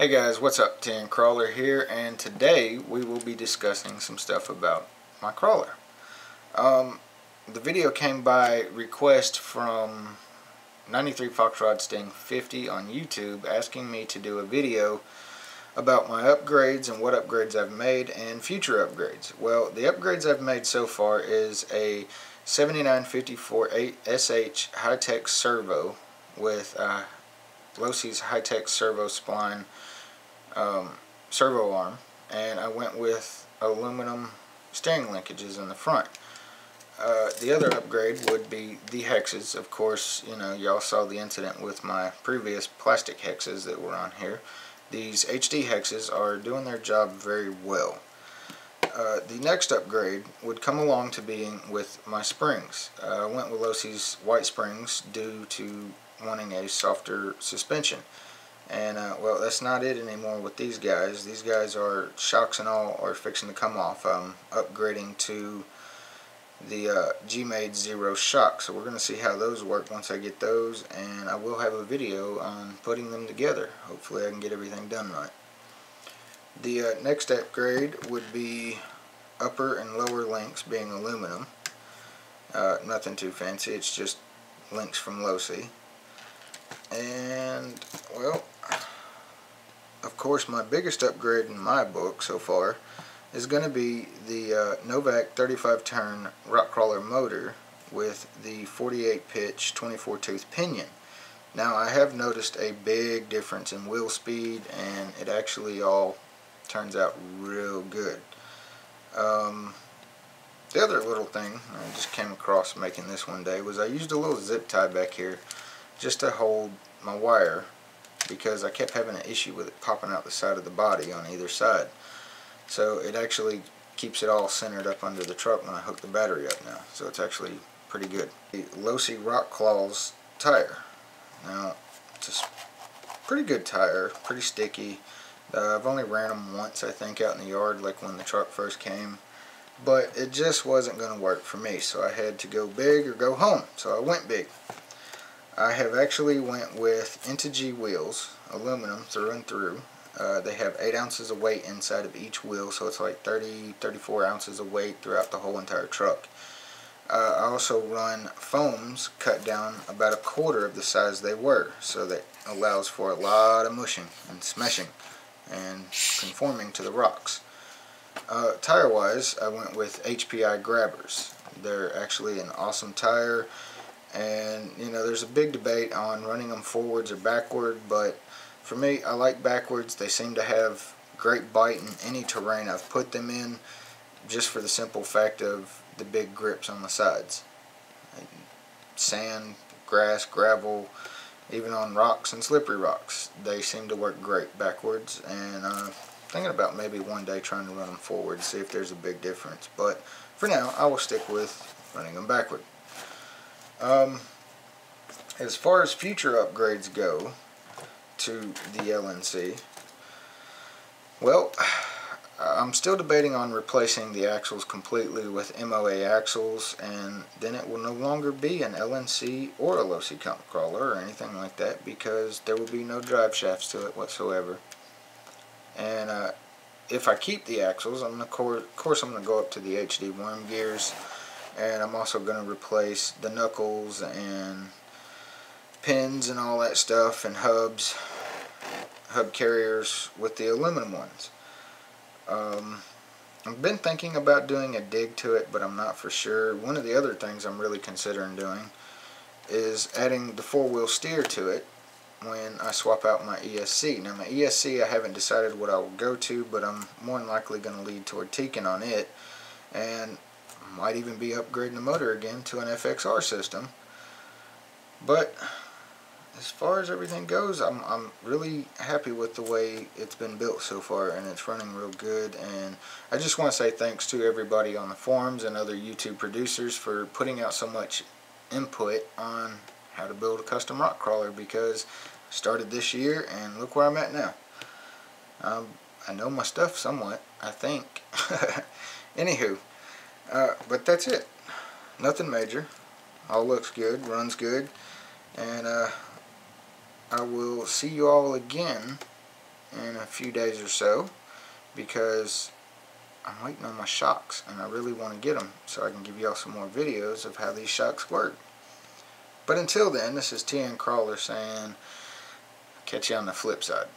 Hey guys, what's up? Tin Crawler here, and today we will be discussing some stuff about my crawler. The video came by request from 93 Foxrod Sting 50 on YouTube asking me to do a video about my upgrades and what upgrades I've made and future upgrades. Well, the upgrades I've made so far is a 7954 SH high-tech servo with Losey's high-tech servo spline servo arm, and I went with aluminum steering linkages in the front. The other upgrade would be the hexes. Of course, you know, y'all saw the incident with my previous plastic hexes that were on here. These HD hexes are doing their job very well. The next upgrade would come along to being with my springs. I went with Losey's white springs due to wanting a softer suspension. And well, that's not it anymore with these guys. These guys are, shocks and all, are fixing to come off. I'm upgrading to the G-Made Zero shock, so we're going to see how those work once I get those, and I will have a video on putting them together. Hopefully I can get everything done right. The next upgrade would be upper and lower links being aluminum. Nothing too fancy, it's just links from Losey. And, well, of course my biggest upgrade in my book so far is going to be the Novak 35 turn rock crawler motor with the 48 pitch 24 tooth pinion. Now I have noticed a big difference in wheel speed, and it actually all turns out real good. The other little thing I just came across making this one day was I used a little zip tie back here just to hold my wire, because I kept having an issue with it popping out the side of the body on either side. So it actually keeps it all centered up under the truck when I hook the battery up now. So it's actually pretty good. The Losey Rock Claws tire. Now, it's a pretty good tire, pretty sticky. I've only ran them once, I think, out in the yard, like when the truck first came. But it just wasn't going to work for me, so I had to go big or go home. So I went big. I have actually went with Integy wheels, aluminum through and through. They have 8 ounces of weight inside of each wheel, so it's like 34 ounces of weight throughout the whole entire truck. I also run foams cut down about a quarter of the size they were, so that allows for a lot of mushing and smeshing and conforming to the rocks. Tire-wise, I went with HPI grabbers. They're actually an awesome tire. And, you know, there's a big debate on running them forwards or backward, but for me, I like backwards. They seem to have great bite in any terrain I've put them in, just for the simple fact of the big grips on the sides. Sand, grass, gravel, even on rocks and slippery rocks, they seem to work great backwards, and thinking about maybe one day trying to run them forward, see if there's a big difference. But for now, I will stick with running them backward. As far as future upgrades go to the LNC, well, I'm still debating on replacing the axles completely with MOA axles, and then it will no longer be an LNC or a Losey crawler or anything like that, because there will be no drive shafts to it whatsoever. And if I keep the axles, of course I'm going to go up to the HD worm gears. And I'm also going to replace the knuckles and pins and all that stuff, and hub carriers with the aluminum ones. I've been thinking about doing a dig to it, but I'm not for sure. One of the other things I'm really considering doing is adding the 4-wheel steer to it when I swap out my ESC. Now my ESC, I haven't decided what I will go to, but I'm more than likely going to lead toward Tekin on it, and might even be upgrading the motor again to an FXR system. But as far as everything goes, I'm really happy with the way it's been built so far, and it's running real good. And I just want to say thanks to everybody on the forums and other YouTube producers for putting out so much input on how to build a custom rock crawler, because I started this year and look where I'm at now. I know my stuff somewhat, I think. Anywho, but that's it. Nothing major. All looks good, runs good, and I will see you all again in a few days or so, because I'm waiting on my shocks and I really want to get them so I can give y'all some more videos of how these shocks work. But until then, this is TN Crawler saying, catch you on the flip side.